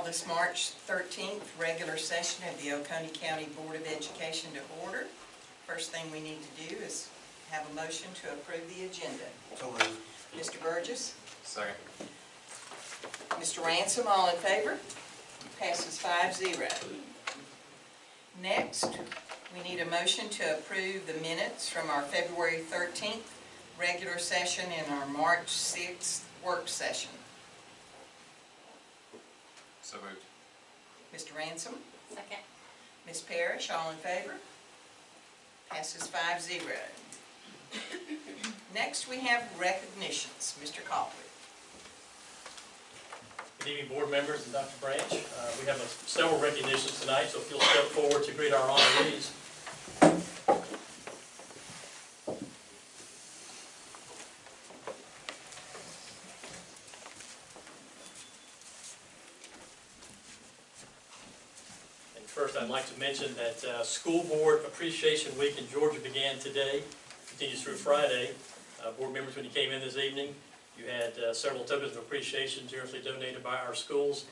this March 13th regular session of the Oconee County Board of Education to order. First thing we need to do is have a motion to approve the agenda. So moved. Mr. Burgess? Second. Mr. Ransom, all in favor? Passes 5-0. Next, we need a motion to approve the minutes from our February 13th regular session and our March 6th work session. So moved. Mr. Ransom? Second. Ms. Parrish, all in favor? Passes 5-0. Next, we have recognitions. Mr. Copley. Good evening, board members and Dr. Branch. We have several recognitions tonight, so if you'll step forward to greet our honorees. And first, I'd like to mention that School Board Appreciation Week in Georgia began today, continues through Friday. Board members, when you came in this evening, you had several tokens of appreciation generously donated by our schools.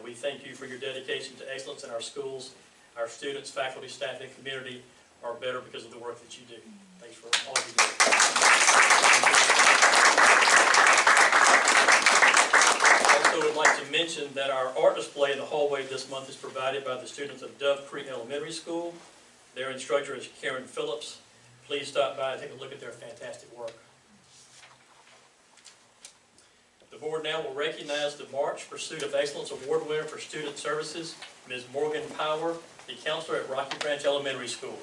We thank you for your dedication to excellence in our schools. Our students, faculty, staff, and community are better because of the work that you do. Thanks for all you do. Also would like to mention that our art display in the hallway this month is provided by the students of Dove Creek Elementary School. Their instructor is Karen Phillips. Please stop by and take a look at their fantastic work. The board now will recognize the March Pursuit of Excellence Award winner for student services, Ms. Morgan Power, the counselor at Rocky Branch Elementary School.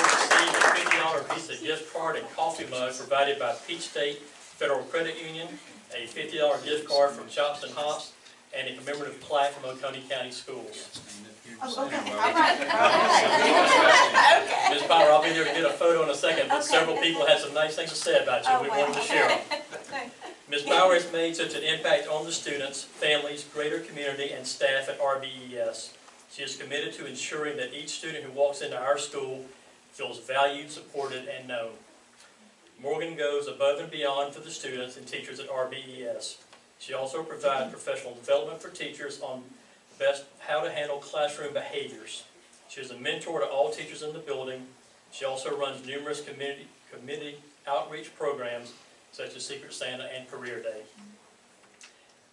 Received a $50 Visa gift card and coffee mug provided by Peach State Federal Credit Union, a $50 gift card from Chops and Hops, and a commemorative plaque from Oconee County Schools. Oh, okay. All right. Ms. Power, I'll be there to get a photo in a second, but several people had some nice things to say about you, and we wanted to share them. Ms. Power has made such an impact on the students, families, greater community, and staff at RBES. She is committed to ensuring that each student who walks into our school feels valued, supported, and known. Morgan goes above and beyond for the students and teachers at RBES. She also provides professional development for teachers on best how to handle classroom behaviors. She is a mentor to all teachers in the building. She also runs numerous community outreach programs such as Secret Santa and Career Day.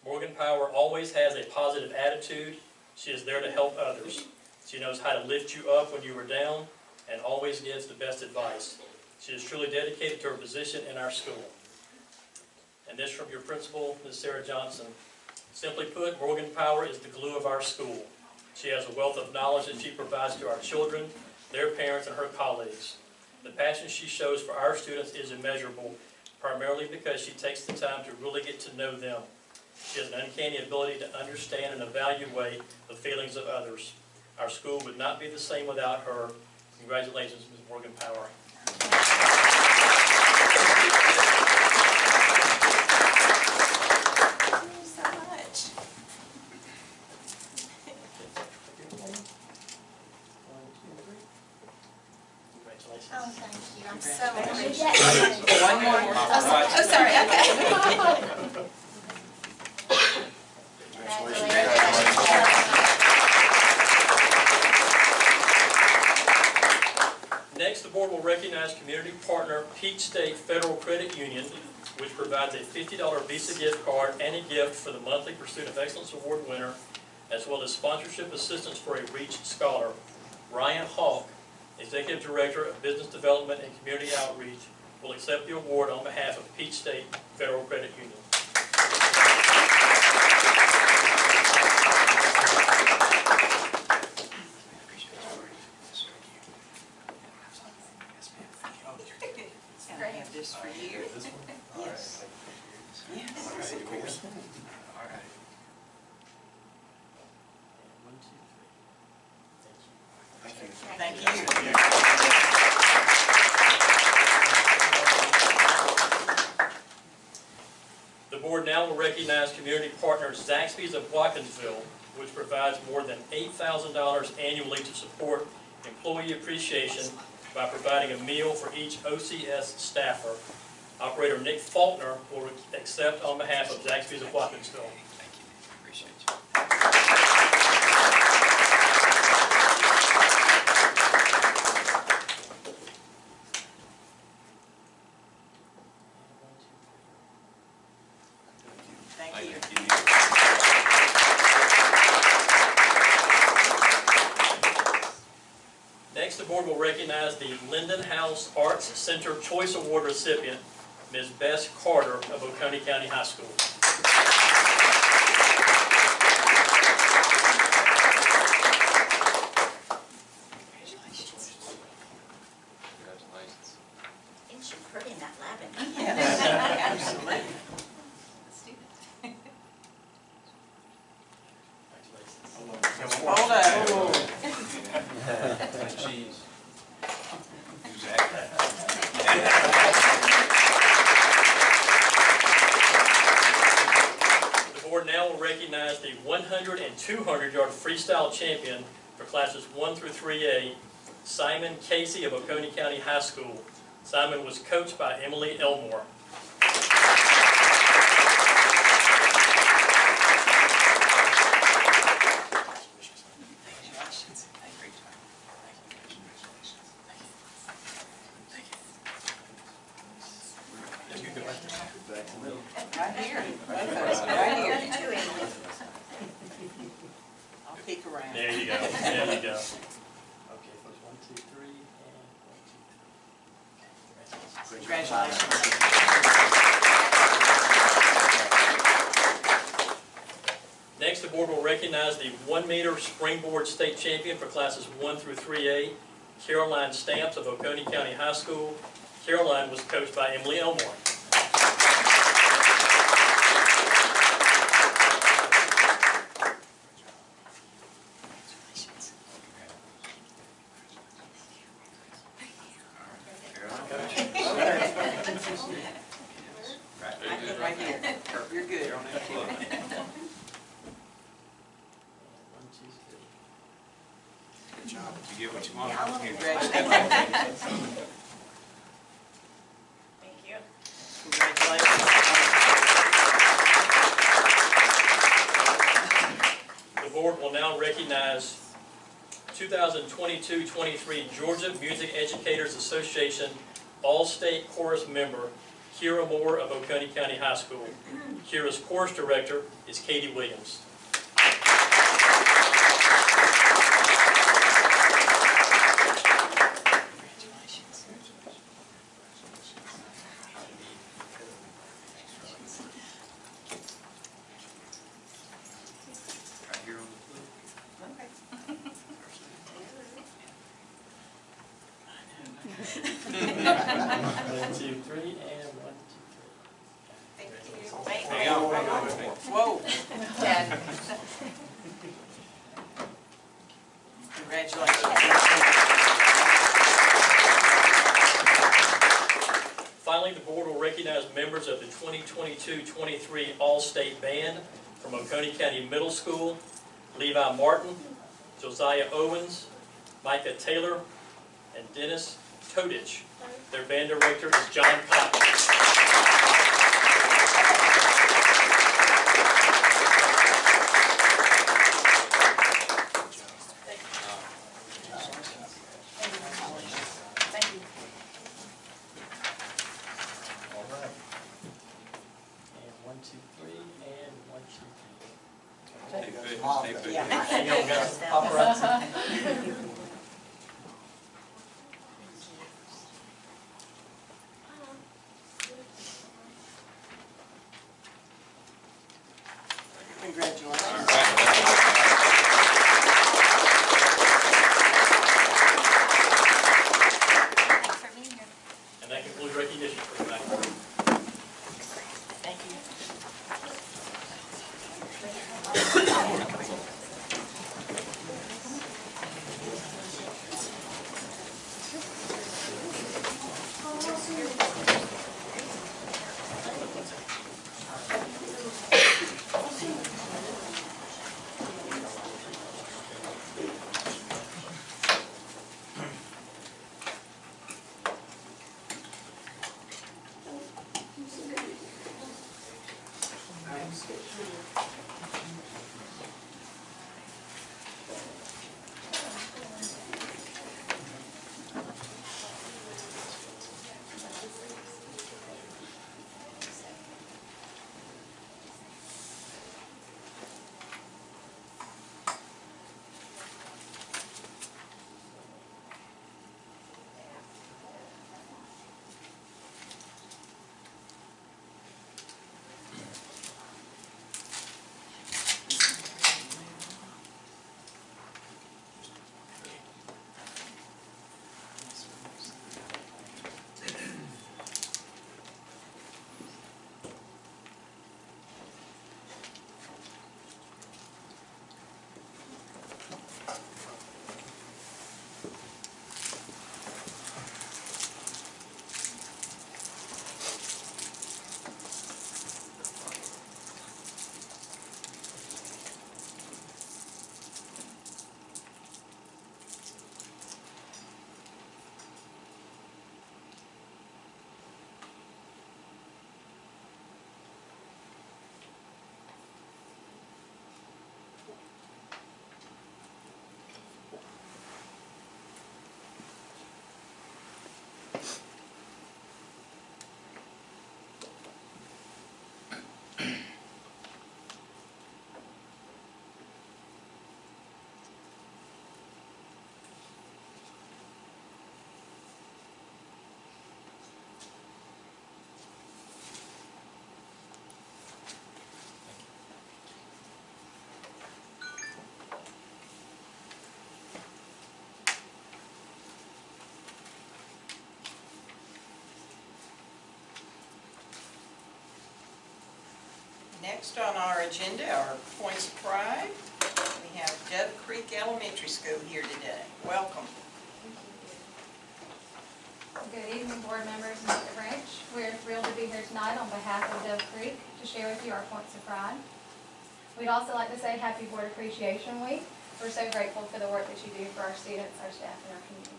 Morgan Power always has a positive attitude. She is there to help others. She knows how to lift you up when you are down and always gives the best advice. She is truly dedicated to her position in our school. And this from your principal, Ms. Sarah Johnson. Simply put, Morgan Power is the glue of our school. She has a wealth of knowledge that she provides to our children, their parents, and her colleagues. The passion she shows for our students is immeasurable, primarily because she takes the time to really get to know them. She has an uncanny ability to understand and evaluate the feelings of others. Our school would not be the same without her. Congratulations, Ms. Morgan Power. Oh, thank you. I'm so appreciative. One more. Oh, sorry. Okay. Next, the board will recognize community partner Peach State Federal Credit Union, which provides a $50 Visa gift card and a gift for the monthly Pursuit of Excellence Award winner, as well as sponsorship assistance for a REACH scholar. Ryan Hawk, Executive Director of Business Development and Community Outreach, will accept the award on behalf of Peach State Federal Credit Union. Can I have this for you? Yes. Yes, of course. All right. One, two, three. Thank you. Thank you. The board now will recognize community partner Zaxby's of Watkinsville, which provides more than $8,000 annually to support employee appreciation by providing a meal for each OCS staffer. Operator Nick Faulkner will accept on behalf of Zaxby's of Watkinsville. Thank you, appreciate you. Thank you. Next, the board will recognize the Linden House Arts Center Choice Award recipient, Ms. Bess Carter of Oconee County High School. Congratulations. Isn't she pretty in that lavender? Yes, absolutely. Hold up. Cheese. Who's that? The board now will recognize the 100 and 200 yard freestyle champion for classes 1 through 3A, Simon Casey of Oconee County High School. Simon was coached by Emily Elmore. Right here. Both of us, right here. You too, Emily. I'll peek around. There you go. There you go. Okay, folks, 1, 2, 3, and 1, 2, 3. Congratulations. Next, the board will recognize the 1 meter springboard state champion for classes 1 through 3A, Caroline Stamps of Oconee County High School. Caroline was coached by Emily Elmore. Right here. You're good. 1, 2, 3. Good job. Did you get what you want? Yeah, I love it. Congratulations. Thank you. Congratulations. The board will now recognize 2022-23 Georgia Music Educators Association All-State Chorus member, Kira Moore of Oconee County High School. Kira's chorus director is Katie Williams. Right here on the flip. Okay. 1, 2, 3, and 1, 2, 3. Hang on, hang on with me. Whoa. Dad. Congratulations. Finally, the board will recognize members of the 2022-23 All-State Band from Oconee County Middle School, Levi Martin, Josiah Owens, Micah Taylor, and Dennis Todich. Their band director is John Cotton. Thank you. All right. And 1, 2, 3, and 1, 2, 3. Stay put, stay put. Yeah. Hang on, guys. Paparazzi. Congratulations. All right. Thanks for being here. And that concludes recognition for tonight. Thank you. Next on our agenda are points of pride. We have Dove Creek Elementary School here today. Welcome. Good evening, board members and Mr. Branch. We're thrilled to be here tonight on behalf of Dove Creek to share with you our points of pride. We'd also like to say Happy Board Appreciation Week. We're so grateful for the work that you do for our students, our staff, and our community.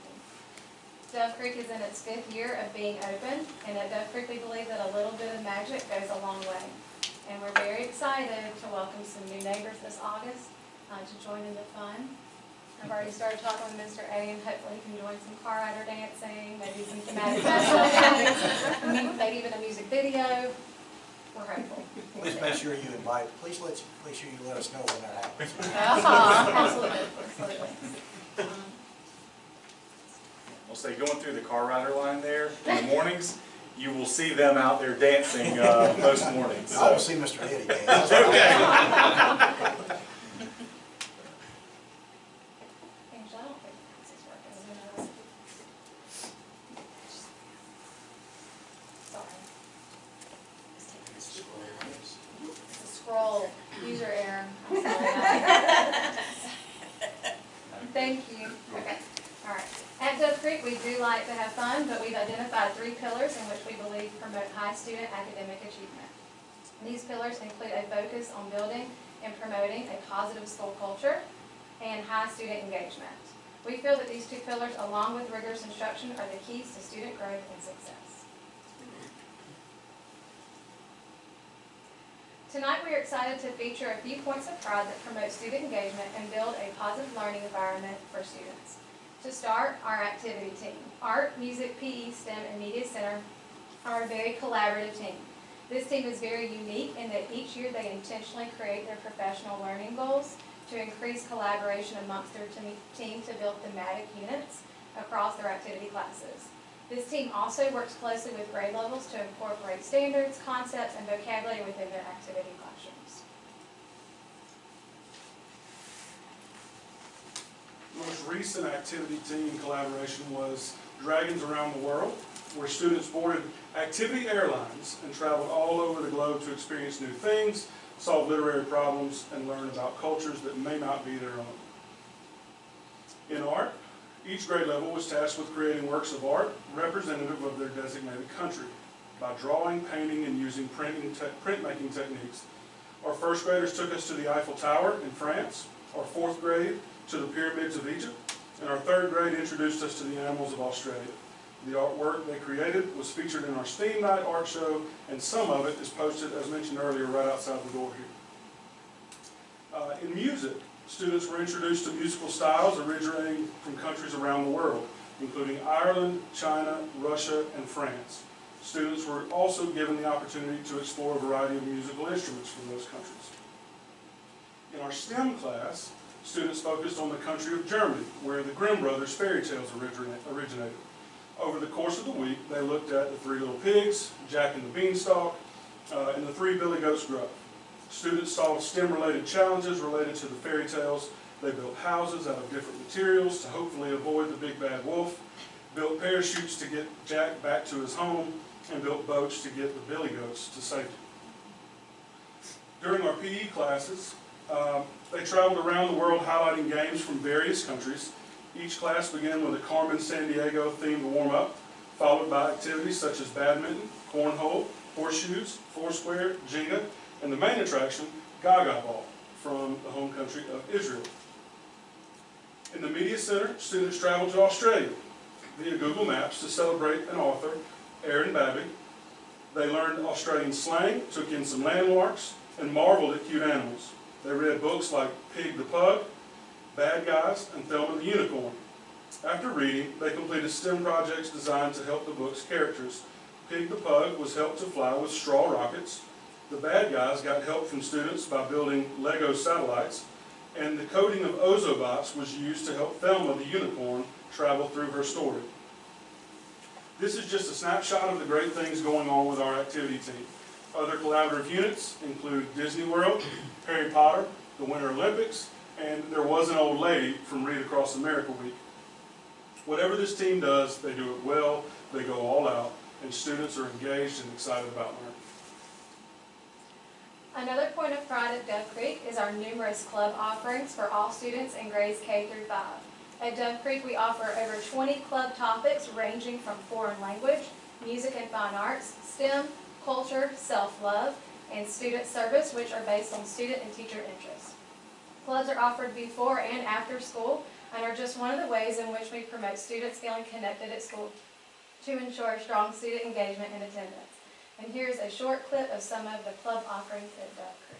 Dove Creek is in its 5th year of being open, and at Dove Creek we believe that a little bit of magic goes a long way. And we're very excited to welcome some new neighbors this August to join in the fun. I've already started talking with Mr. A, and hopefully he can join some car rider dancing, maybe some thematic festivals, maybe even a music video. We're hopeful. Please make sure you invite, please sure you let us know when that happens. Absolutely, absolutely. I'll say going through the car rider line there in the mornings, you will see them out there dancing most mornings. I will see Mr. Eddie dance. Okay. Angela, I don't think this is working. Sorry. It's a scroll, user error. I'm sorry. Thank you. Okay, all right. At Dove Creek, we do like to have fun, but we've identified 3 pillars in which we believe promote high student academic achievement. These pillars include a focus on building and promoting a positive school culture and high student engagement. We feel that these 2 pillars, along with rigorous instruction, are the keys to student growth and success. Tonight we are excited to feature a few points of pride that promote student engagement and build a positive learning environment for students. To start, our activity team. Art, music, PE, STEM, and Media Center are a very collaborative team. This team is very unique in that each year they intentionally create their professional learning goals to increase collaboration amongst their team to build thematic units across their activity classes. This team also works closely with grade levels to incorporate standards, concepts, and vocabulary within their activity classrooms. The most recent activity team collaboration was Dragons Around the World, where students boarded activity airlines and traveled all over the globe to experience new things, solve literary problems, and learn about cultures that may not be their own. In art, each grade level was tasked with creating works of art representative of their designated country by drawing, painting, and using printmaking techniques. Our first graders took us to the Eiffel Tower in France, our 4th grade to the pyramids of Egypt, and our 3rd grade introduced us to the animals of Australia. The artwork they created was featured in our STEAM Night art show, and some of it is posted, as mentioned earlier, right outside the door here. In music, students were introduced to musical styles originating from countries around the world, including Ireland, China, Russia, and France. Students were also given the opportunity to explore a variety of musical instruments from those countries. In our STEM class, students focused on the country of Germany, where the Grimm brothers fairy tales originated. Over the course of the week, they looked at the Three Little Pigs, Jack and the Beanstalk, and the Three Billy Goats Gruff. Students solved STEM-related challenges related to the fairy tales. They built houses out of different materials to hopefully avoid the big bad wolf, built parachutes to get Jack back to his home, and built boats to get the Billy Goats to safety. During our PE classes, they traveled around the world highlighting games from various countries. Each class began with a Carmen Sandiego themed warm-up, followed by activities such as badminton, cornhole, horseshoes, foursquare, Jenga, and the main attraction, Gaga Ball, from the home country of Israel. In the Media Center, students traveled to Australia via Google Maps to celebrate an author, Aaron Babby. They learned Australian slang, took in some landmarks, and marveled at cute animals. They read books like Pig the Pug, Bad Guys, and Thelma the Unicorn. After reading, they completed STEM projects designed to help the book's characters. Pig the Pug was helped to fly with straw rockets. The Bad Guys got help from students by building Lego satellites. And the coding of Ozobots was used to help Thelma the Unicorn travel through her story. This is just a snapshot of the great things going on with our activity team. Other collaborative units include Disney World, Harry Potter, the Winter Olympics, and There Was an Old Lady from Read Across America Week. Whatever this team does, they do it well, they go all out, and students are engaged and excited about learning. Another point of pride at Dove Creek is our numerous club offerings for all students in grades K through 5. At Dove Creek, we offer over 20 club topics ranging from foreign language, music and fine arts, STEM, culture, self-love, and student service, which are based on student and teacher interests. Clubs are offered before and after school and are just one of the ways in which we promote students feeling connected at school to ensure strong student engagement and attendance. And here's a short clip of some of the club offerings at Dove Creek.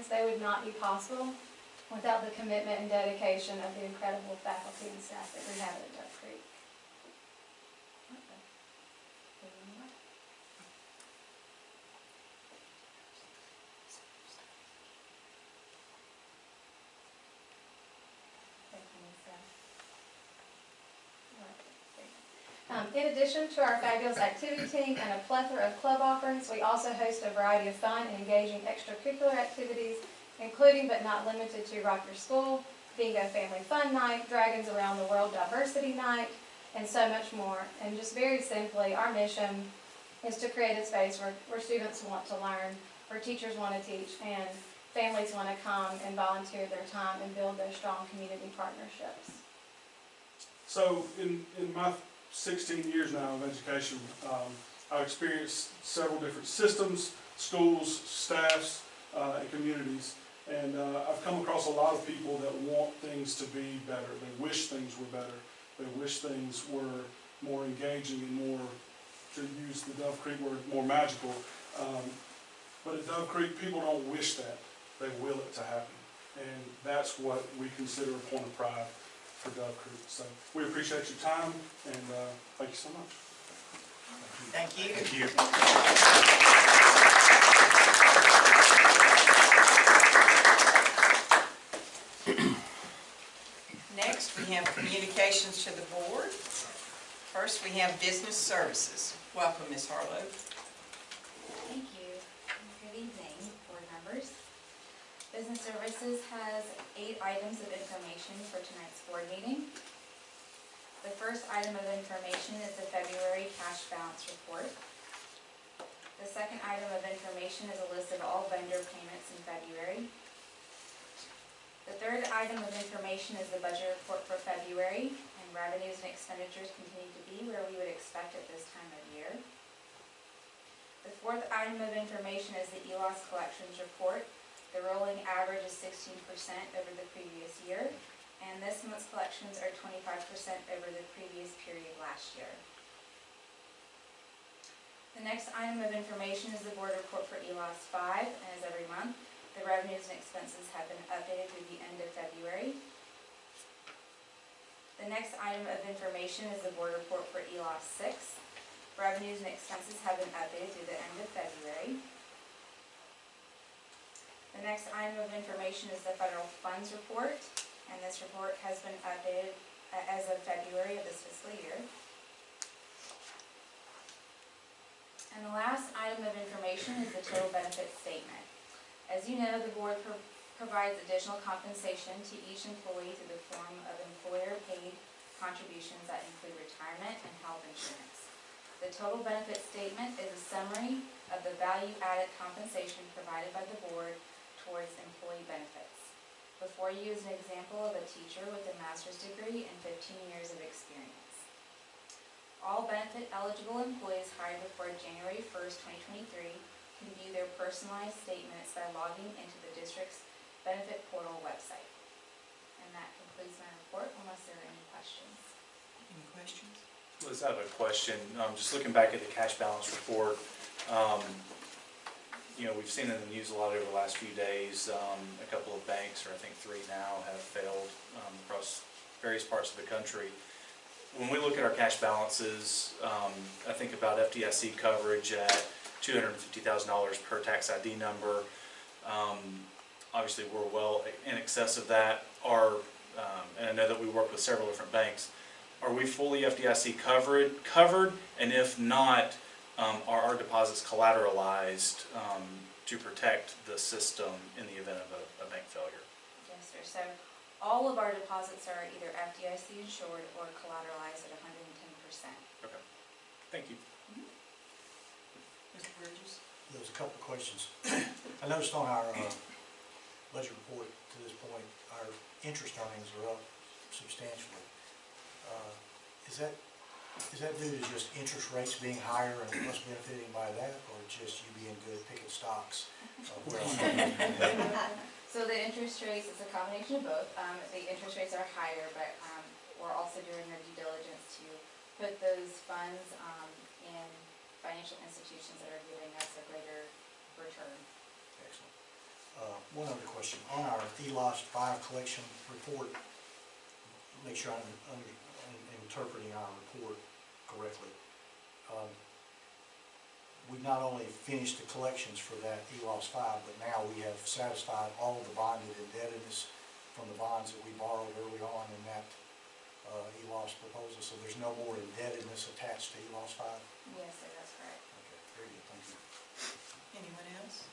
They would not be possible without the commitment and dedication of the incredible faculty and staff that we have at Dove Creek. In addition to our fabulous activity team and a plethora of club offerings, we also host a variety of fun and engaging extracurricular activities, including but not limited to Rock Your School, Bingo Family Fun Night, Dragons Around the World Diversity Night, and so much more. And just very simply, our mission is to create a space where students want to learn, where teachers want to teach, and families want to come and volunteer their time and build those strong community partnerships. So in my 16 years now of education, I've experienced several different systems, schools, staffs, and communities. And I've come across a lot of people that want things to be better. They wish things were better. They wish things were more engaging and more, to use the Dove Creek word, more magical. But at Dove Creek, people don't wish that. They will it to happen. And that's what we consider a point of pride for Dove Creek. So we appreciate your time, and thank you so much. Thank you. Thank you. Next, we have communications to the board. First, we have business services. Welcome, Ms. Harlow. Thank you. Good evening, board members. Business Services has 8 items of information for tonight's board meeting. The first item of information is the February cash balance report. The second item of information is a list of all vendor payments in February. The third item of information is the budget report for February, and revenues and expenditures continue to be where we would expect at this time of year. The fourth item of information is the ELOS collections report. The rolling average is 16% over the previous year, and this month's collections are 25% over the previous period last year. The next item of information is the board report for ELOS 5, and as every month, the revenues and expenses have been updated through the end of February. The next item of information is the board report for ELOS 6. Revenues and expenses have been updated through the end of February. The next item of information is the federal funds report, and this report has been updated as of February of this fiscal year. And the last item of information is the total benefit statement. As you know, the board provides additional compensation to each employee through the form of employer-paid contributions that include retirement and health insurance. The total benefit statement is a summary of the value-added compensation provided by the board towards employee benefits. Before you is an example of a teacher with a master's degree and 15 years of experience. All benefit-eligible employees hired before January 1st, 2023 can view their personalized statements by logging into the district's benefit portal website. And that concludes my report, unless there are any questions. Any questions? Liz, I have a question. Just looking back at the cash balance report, you know, we've seen in the news a lot over the last few days. A couple of banks, or I think 3 now, have failed across various parts of the country. When we look at our cash balances, I think about FDIC coverage at $250,000 per tax ID number. Obviously, we're well in excess of that. And I know that we work with several different banks. Are we fully FDIC covered? And if not, are our deposits collateralized to protect the system in the event of a bank failure? Yes, sir. So all of our deposits are either FDIC insured or collateralized at 110%. Okay. Thank you. Mr. Bridges? There was a couple of questions. I noticed on our budget report to this point, our interest earnings are up substantially. Is that due to just interest rates being higher and us benefiting by that, or just you being good at picking stocks? So the interest rates, it's a combination of both. The interest rates are higher, but we're also doing our due diligence to put those funds in financial institutions that are giving us a greater return. Excellent. One other question. On our ELOS 5 collection report, make sure I'm interpreting our report correctly. We not only finished the collections for that ELOS 5, but now we have satisfied all of the bonded indebtedness from the bonds that we borrowed early on in that ELOS proposal. So there's no more indebtedness attached to ELOS 5? Yes, sir, that's correct. Okay, very good. Thank you. Anyone else?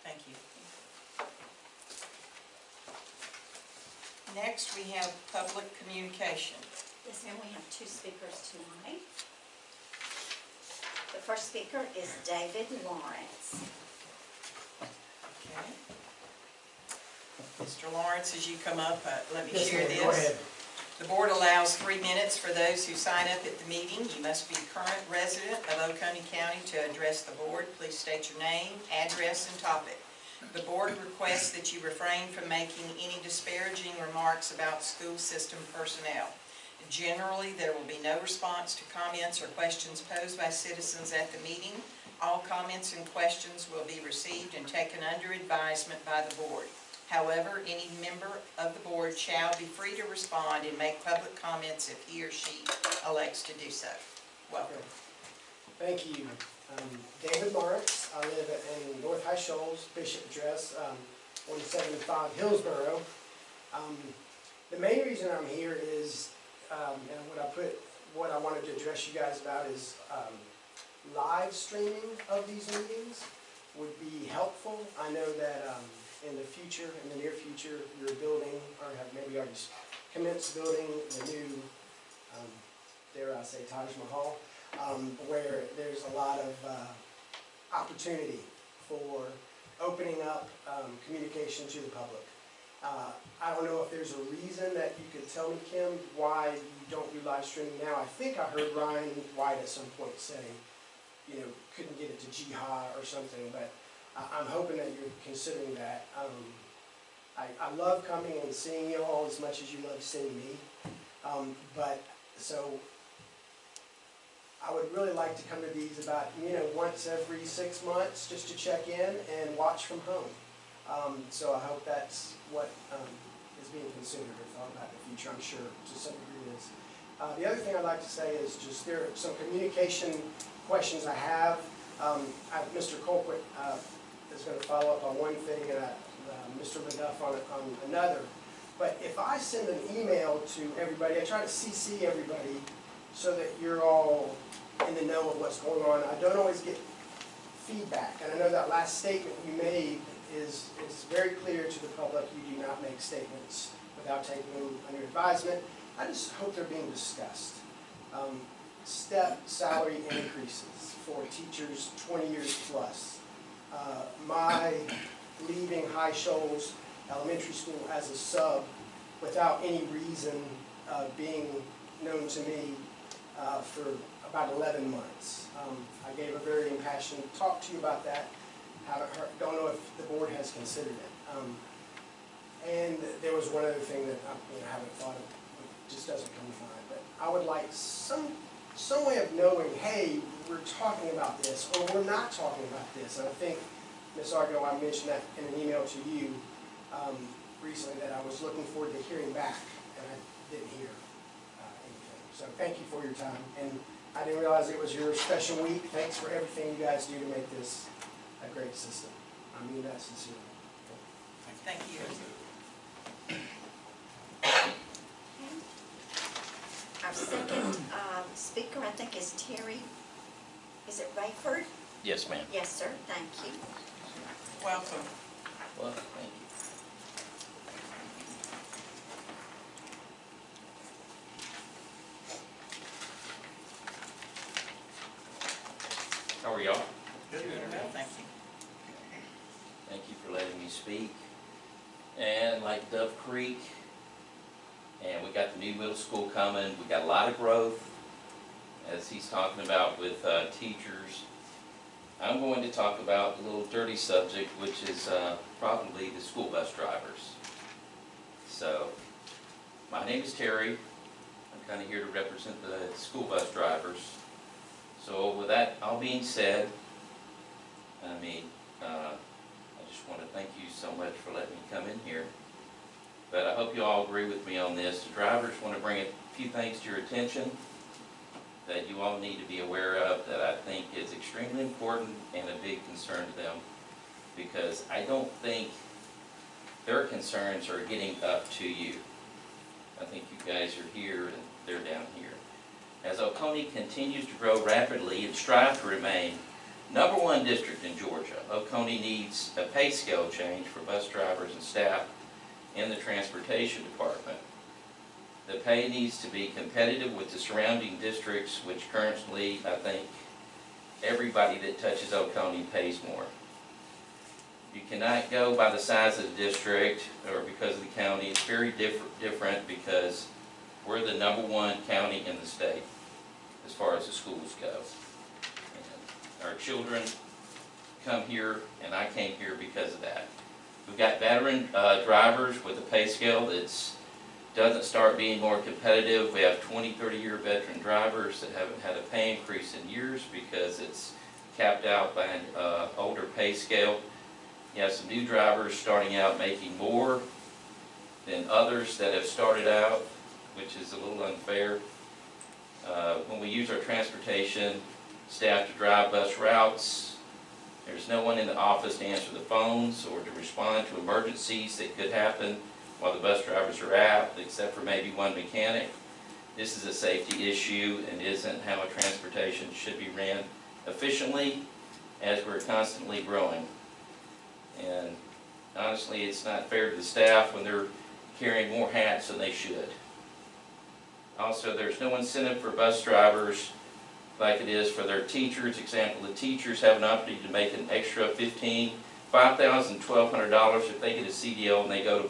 Thank you. Next, we have public communication. Yes, ma'am, we have 2 speakers tonight. first speaker is David Lawrence. Okay. Mr. Lawrence, as you come up, let me Yes, share ma'am. this. Go ahead. The board allows 3 minutes for those who sign up at the meeting. You must be a current resident of Oconee County to address the board. Please state your name, address, and topic. The board requests that you refrain from making any disparaging remarks about school system personnel. Generally, there will be no response to comments or questions posed by citizens at the meeting. All comments and questions will be received and taken under advisement by the board. However, any member of the board shall be free to respond and make public comments if he or she elects to do so. Welcome. Thank you. David Lawrence. I live in North High Shoals, Bishop Address, 175 Hillsborough. The main reason I'm here is, and what I wanted to address you guys about is live streaming of these meetings would be helpful. I know that in the near future, you're building, or have maybe already commenced building the new, dare I say, Taj Mahal, where there's a lot of opportunity for opening up communication to the public. I don't know if there's a reason that you could tell me, Kim, why you don't do live streaming now. I think I heard Ryan White at some point say, couldn't get it to Jiha or something, but I'm hoping that you're considering that. I love coming and seeing you all as much as you love seeing me. So I would really like to come to these about, once every 6 months just to check in and watch from home. So I hope that's what is being considered or thought about in the future. I'm sure to some degree it is. The other thing I'd like to say is just there are some communication questions I have. Mr. Colquitt is going to follow up on one thing and Mr. LaDuff on another. But if I send an email to everybody, I try to CC everybody so that you're all in the know of what's going on. I don't always get feedback. And I know that last statement you made is very clear to the public. You do not make statements without taking them under advisement. I just hope they're being discussed. Step salary increases for teachers 20 years plus. My leaving High Shoals Elementary School as a sub without any reason being known to me for about 11 months. I gave a very impassioned talk to you about that. Don't know if the board has considered it. And there was one other thing that I haven't thought of, it just doesn't come to mind, but I would like some way of knowing, hey, we're talking about this, or we're not talking about this. And I think, Ms. Argo, I mentioned that in an email to you recently, that I was looking forward to hearing back, and I didn't hear anything. So thank you for your time. And I didn't realize it was your special week. Thanks for everything you guys do to make this a great system. I mean that sincerely. Thank you. Our second speaker, I think, is Terry. Is it Rayford? Yes, ma'am. Yes, sir. Thank you. Welcome. Well, thank you. How are y'all? Good. Thank you. Thank you for letting me speak. And like Dove Creek, and we got the new middle school coming. We got a lot of growth, as he's talking about with teachers. I'm going to talk about a little dirty subject, which is probably the school bus drivers. So, my name is Terry. I'm kind of here to represent the school bus drivers. So with that all being said, I just want to thank you so much for letting me come in here. But I hope you all agree with me on this. The drivers want to bring a few things to your attention that you all need to be aware of, that I think is extremely important and a big concern to them, because I don't think their concerns are getting up to you. I think you guys are here and they're down here. As Oconee continues to grow rapidly and strive to remain #1 district in Georgia, Oconee needs a pay scale change for bus drivers and staff in the transportation department. The pay needs to be competitive with the surrounding districts, which currently, I think, everybody that touches Oconee pays more. You cannot go by the size of the district or because of the county. It's very different because we're the #1 county in the state as far as the schools go. And our children come here, and I came here because of that. We've got veteran drivers with a pay scale that's doesn't start being more competitive. We have 20, 30-year veteran drivers that haven't had a pay increase in years because it's capped out by an older pay scale. You have some new drivers starting out making more than others that have started out, which is a little unfair. When we use our transportation staff to drive bus routes, there's no one in the office to answer the phones or to respond to emergencies that could happen while the bus drivers are out, except for maybe one mechanic. This is a safety issue and isn't how a transportation should be ran efficiently as we're constantly growing. And honestly, it's not fair to the staff when they're carrying more hats than they should. Also, there's no incentive for bus drivers like it is for their teachers. Example, the teachers have an opportunity to make an extra $5,000, $1,200 if they get a CDL and they go to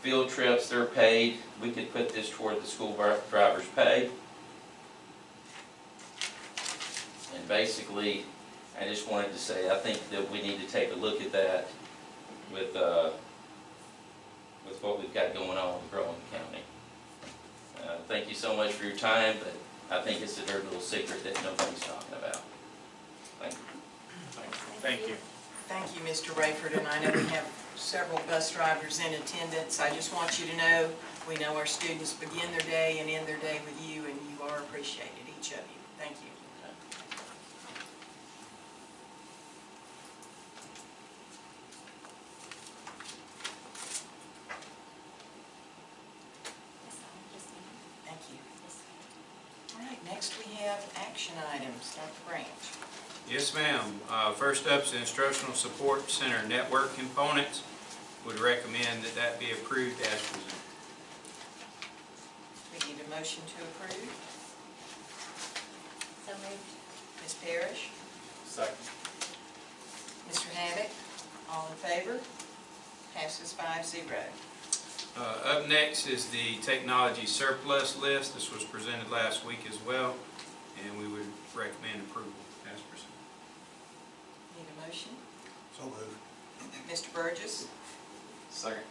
field trips, they're paid. We could put this toward the school driver's pay. And basically, I just wanted to say, I think that we need to take a look at that with what we've got going on with growing county. Thank you so much for your time, but I think it's a dirty little secret that nobody's talking about. Thank you. Thank you. Thank you, Mr. Rayford, and I know we have several bus drivers in attendance. I just want you to know, we know our students begin their day and end their day with you, and you are appreciated, each of you. Thank you. Thank you. All right, next we have action items. Dr. Branch. Yes, ma'am. First up is the Instructional Support Center Network Components. Would recommend that that be approved as presented. We need a motion to approve. So moved. Ms. Parrish? Second. Mr. Havoc? All in favor? Passes 5-0. Up next is the Technology Surplus List. This was presented last week as well, and we would recommend approval as presented. Need a motion? So moved. Mr. Burgess? Second.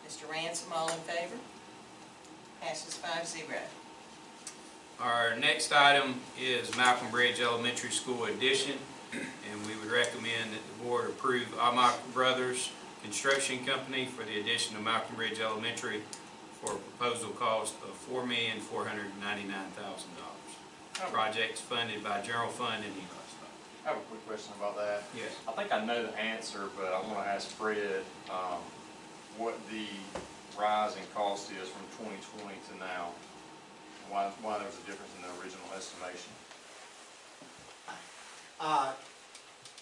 Mr. Ransom, all in favor? Passes 5-0. Our next item is Malcolm Bridge Elementary School addition, and we would recommend that the board approve Amok Brothers Construction Company for the addition of Malcolm Bridge Elementary for a proposal cost of $4,499,000. Project's funded by General Fund and ELOS Fund. I have a quick question about that. Yes. I think I know the answer, but I want to ask Fred what the rise in cost is from 2020 to now. Why there's a difference in the original estimation.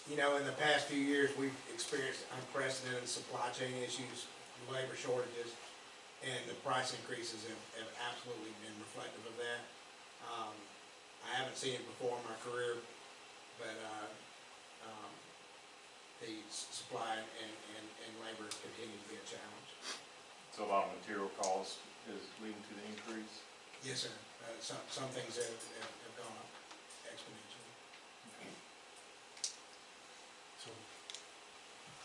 You know, in the past few years, we've experienced unprecedented supply chain issues, labor shortages, and the price increases have absolutely been reflective of that. I haven't seen it before in my career, but the supply and labor continue to be a challenge. So a lot of material cost is leading to the increase? Yes, sir. Some things have gone up exponentially. So,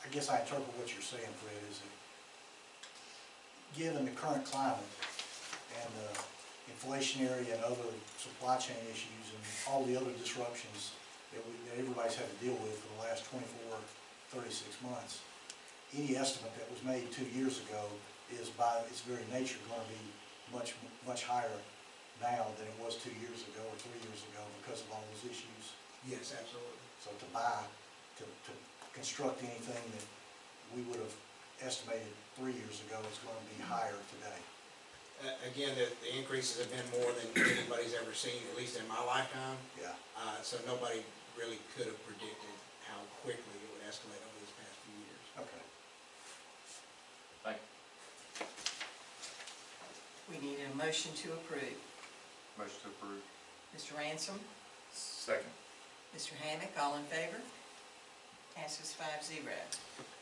I guess I interpret what you're saying, Fred, is that given the current climate and the inflationary and other supply chain issues and all the other disruptions that everybody's had to deal with for the last 24, 36 months, any estimate that was made 2 years ago is by its very nature going to be much higher now than it was 2 years ago or 3 years ago because of all those issues. Yes, absolutely. So to construct anything that we would have estimated 3 years ago is going to be higher today. Again, the increases have been more than anybody's ever seen, at least in my lifetime. Yeah. So nobody really could have predicted how quickly it would escalate over these past few years. Okay. Thank you. We need a motion to approve. Motion to approve. Mr. Ransom? Second. Mr. Hammack, all in favor? Passes 5-0.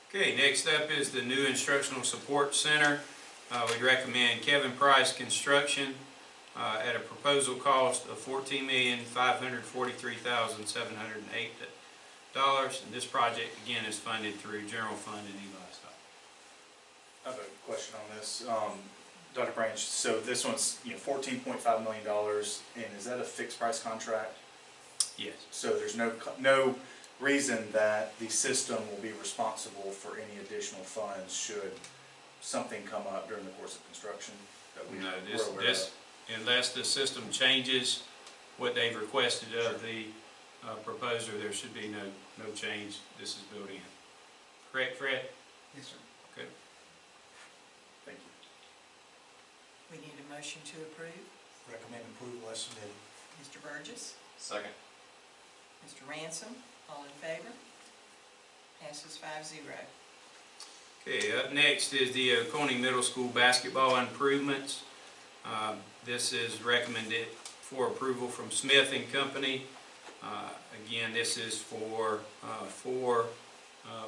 Okay, next up is the new Instructional Support Center. We'd recommend Kevin Price Construction at a proposal cost of $14,543,708. And this project, again, is funded through general fund and ELI stock. I have a question on this. Dr. Branch, so this one's, $14.5 million, and is that a fixed price contract? Yes. So there's no reason that the system will be responsible for any additional funds should something come up during the course of construction? No, unless the system changes what they've requested of the proposer, there should be no change. This is built in. Correct, Fred? Yes, sir. Okay. Thank you. We need a motion to approve. Recommend approval as submitted. Mr. Burgess, Second. Mr. Ransom, all in favor? Passes 5-0. Okay, up next is the Oconee Middle School basketball improvements. This is recommended for approval from Smith and Company. Again, this is for four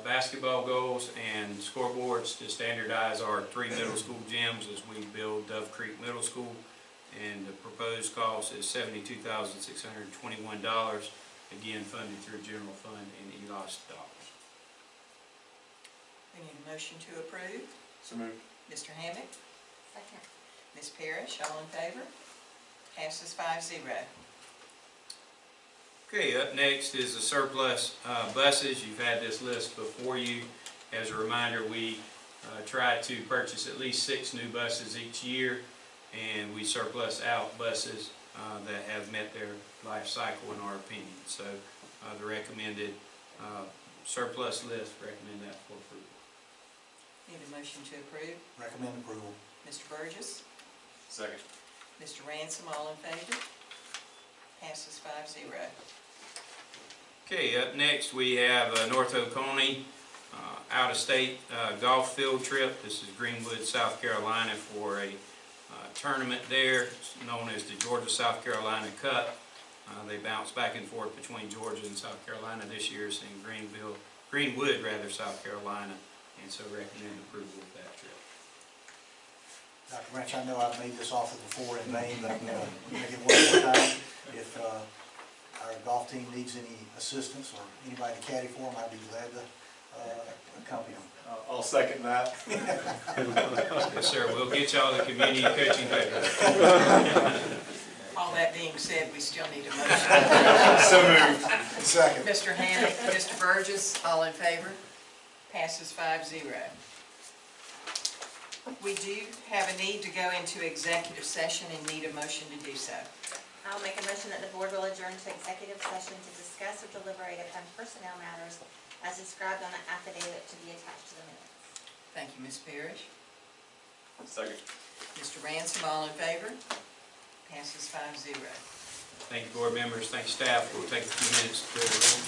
basketball goals and scoreboards to standardize our 3 middle school gyms as we build Dove Creek Middle School. And the proposed cost is $72,621, again funded through general fund and ELOS dollars. We need a motion to approve. So moved. Mr. Hammack, Second. Ms. Parrish, all in favor? Passes 5-0. Okay, up next is the surplus buses. You've had this list before you. As a reminder, we try to purchase at least 6 new buses each year, and we surplus out buses that have met their life cycle in our opinion. So the recommended surplus list, recommend that for approval. Need a motion to approve. Recommend approval. Mr. Burgess, Second. Mr. Ransom, all in favor? Passes 5-0. Okay, up next we have North Oconee out-of-state golf field trip. This is Greenwood, South Carolina for a tournament there. It's known as the Georgia-South Carolina Cup. They bounce back and forth between Georgia and South Carolina. This year it's in Greenwood, South Carolina, and so recommend approval of that trip. Dr. Branch, I know I've made this offer before in vain, but I'm going to make it one more time. If our golf team needs any assistance or anybody to caddy for them, I'd be glad to accompany them. I'll second that. Yes, sir. We'll get y'all the community coaching later. All that being said, we still need a motion. So moved. Second. Mr. Hammack, Mr. Burgess, all in favor? Passes 5-0. We do have a need to go into executive session and need a motion to do so. I'll make a motion that the board will adjourn to executive session to discuss or deliberate upon personnel matters as described on the affidavit to be attached to the minutes. Thank you, Ms. Parrish. Second. Mr. Ransom, all in favor? Passes 5-0. Thank you, board members. Thank you, staff. We'll take a few minutes to go to the room.